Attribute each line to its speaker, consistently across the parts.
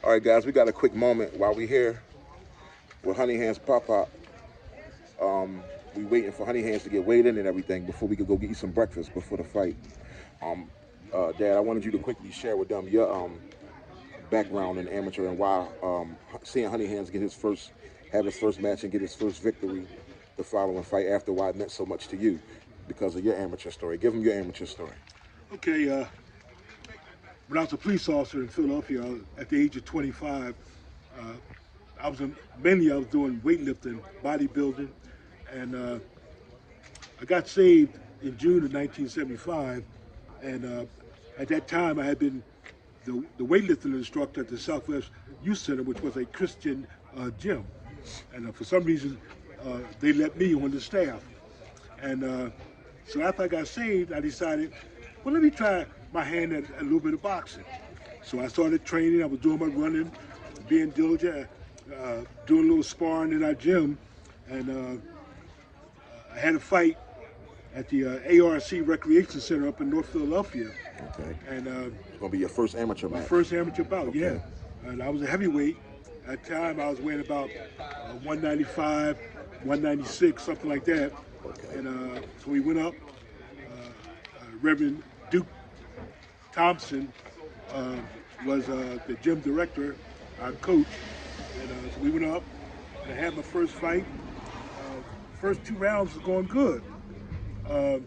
Speaker 1: All right, guys, we got a quick moment while we here with Honey Hands Pop Pop. We waiting for Honey Hands to get weighed in and everything before we could go get you some breakfast before the fight. Um, Dad, I wanted you to quickly share with them your background in amateur and why seeing Honey Hands have his first match and get his first victory the following fight after why it meant so much to you because of your amateur story. Give them your amateur story.
Speaker 2: Okay, when I was a police officer in Philadelphia, at the age of 25, uh, mainly I was doing weightlifting, bodybuilding, and I got saved in June of 1975, and at that time I had been the weightlifting instructor at the Southwest Youth Center, which was a Christian gym, and for some reason they let me on the staff, and so after I got saved, I decided, well, let me try my hand at a little bit of boxing. So I started training. I was doing my running, being diligent, doing a little sparring in our gym, and I had a fight at the ARC Recreation Center up in North Philadelphia.
Speaker 1: Okay.
Speaker 2: And
Speaker 1: It's gonna be your first amateur
Speaker 2: my
Speaker 1: match.
Speaker 2: first amateur bout,
Speaker 1: Okay.
Speaker 2: yeah. And I was a heavyweight. At the time, I was weighing about 195, 196, something like that.
Speaker 1: Okay.
Speaker 2: And so we went up. Reverend Duke Thompson was the gym director, our coach. And so we went up and I had my first fight. First 2 rounds was going good. I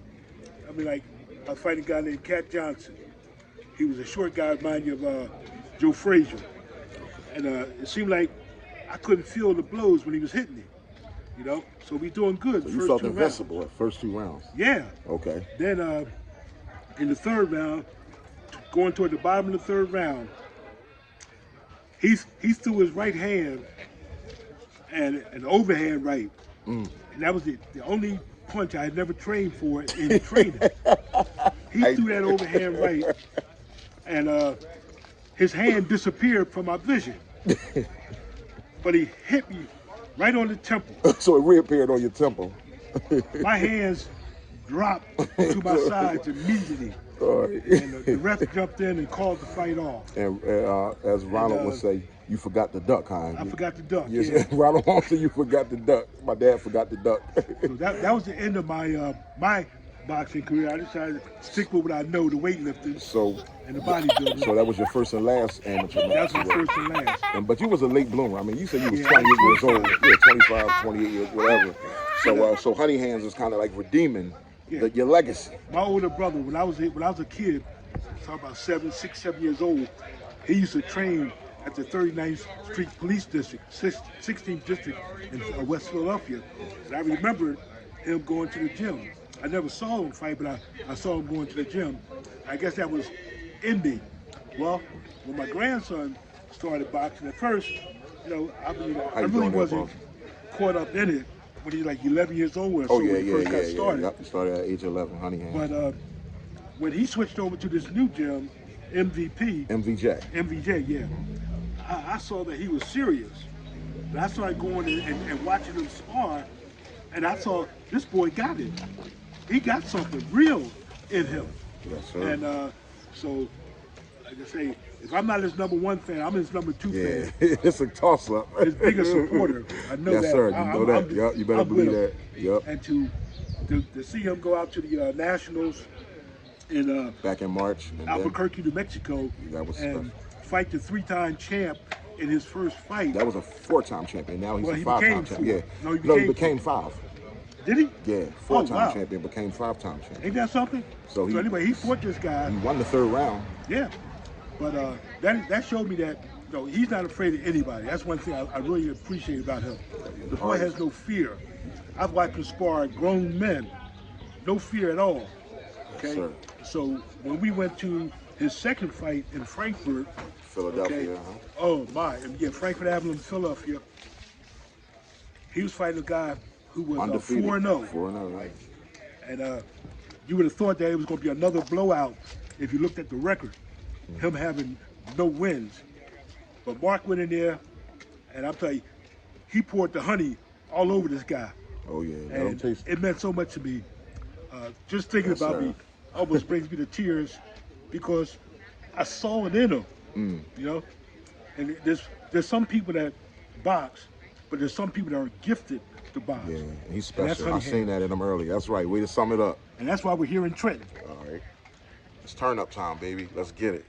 Speaker 2: was fighting a guy named Cat Johnson. He was a short guy, mind you, of Joe Frazier. And it seemed like I couldn't feel the blows when he was hitting me, you know? So we doing good.
Speaker 1: So
Speaker 2: the
Speaker 1: you
Speaker 2: first
Speaker 1: felt
Speaker 2: 2
Speaker 1: invincible
Speaker 2: rounds.
Speaker 1: at first 2 rounds.
Speaker 2: Yeah.
Speaker 1: Okay.
Speaker 2: Then in the 3rd round, going toward the bottom of the 3rd round, he threw his right hand and an overhand right. And that was the only punch I had never trained for in training. He threw that overhand right, and his hand disappeared from my vision. But he hit me right on the temple.
Speaker 1: So it reappeared on your temple.
Speaker 2: My hands dropped to my sides immediately.
Speaker 1: All right.
Speaker 2: And the ref jumped in and called the fight off.
Speaker 1: And as Ronald would say, you forgot the duck, huh?
Speaker 2: I forgot the duck.
Speaker 1: Yes,
Speaker 2: Yeah.
Speaker 1: Ronald Holmes said you forgot the duck. My dad forgot the duck.
Speaker 2: So that was the end of my my boxing career. I decided to stick with what I know, the weightlifting
Speaker 1: So,
Speaker 2: and the bodybuilding.
Speaker 1: so that was your first and last amateur match.
Speaker 2: That's my first and last.
Speaker 1: But you was a late bloomer. I mean, you said you was
Speaker 2: Yeah,
Speaker 1: 28 years old. Yeah, 25, 28 years, whatever. So Honey Hands is kind of like redeeming your legacy.
Speaker 2: My older brother, when I was a kid, talking about 6, 7 years old, he used to train at the 39th Street Police District, 16th District in West Philadelphia. And I remember him going to the gym. I never saw him fight, but I saw him going to the gym. I guess that was in me. Well, when my grandson started boxing at first, I really wasn't caught up in it when he was like 11 years old or so when he first got started.
Speaker 1: Yep, you started at age 11, Honey Hands.
Speaker 2: But when he switched over to this new gym, MVJ, yeah, I saw that he was serious. And I started going and watching him spar, and I saw this boy got it. He got something real in him.
Speaker 1: Yes, sir.
Speaker 2: And so, like I say, if I'm not his #1 fan, I'm his #2 fan.
Speaker 1: It's a toss-up.
Speaker 2: His biggest supporter. I know that.
Speaker 1: Yes, sir. You know that. Yep, you better believe that. Yep.
Speaker 2: And to see him go out to the Nationals in
Speaker 1: back in March.
Speaker 2: Albuquerque, New Mexico,
Speaker 1: That was
Speaker 2: and fight the 3-time champ in his first fight.
Speaker 1: That was a 4-time champion. Now he's a 5-time champion. Yeah.
Speaker 2: No,
Speaker 1: he became 5.
Speaker 2: Did he?
Speaker 1: Yeah, 4-time champion, became 5-time champion.
Speaker 2: Ain't that something?
Speaker 1: So
Speaker 2: anyway, he fought this guy.
Speaker 1: He won the 3rd round.
Speaker 2: Yeah, but that showed me that he's not afraid of anybody. That's one thing I really appreciate about him. The boy has no fear. I've watched him spar grown men, no fear at all. Okay,
Speaker 1: Sir.
Speaker 2: So when we went to his second fight in Frankfurt,
Speaker 1: Philadelphia.
Speaker 2: okay, oh my, yeah, Frankfurt Avenue, Philadelphia. He was fighting a guy who was 4-0.
Speaker 1: 4-0, right?
Speaker 2: And you would have thought that it was going to be another blowout if you looked at the record, him having no wins. But Mark went in there, and I'm telling you, he poured the honey all over this guy.
Speaker 1: Oh, yeah.
Speaker 2: And it meant so much to me. Just thinking about me almost brings me to tears because I saw it in him, you know? And there's some people that box, but there's some people that are gifted to box.
Speaker 1: Yeah, he's
Speaker 2: And that's
Speaker 1: special. I
Speaker 2: Honey
Speaker 1: seen
Speaker 2: Hands.
Speaker 1: that in him earlier. That's right. Way to sum it up.
Speaker 2: And that's why we're here in Trenton.
Speaker 1: All right. It's turn up time, baby. Let's get it.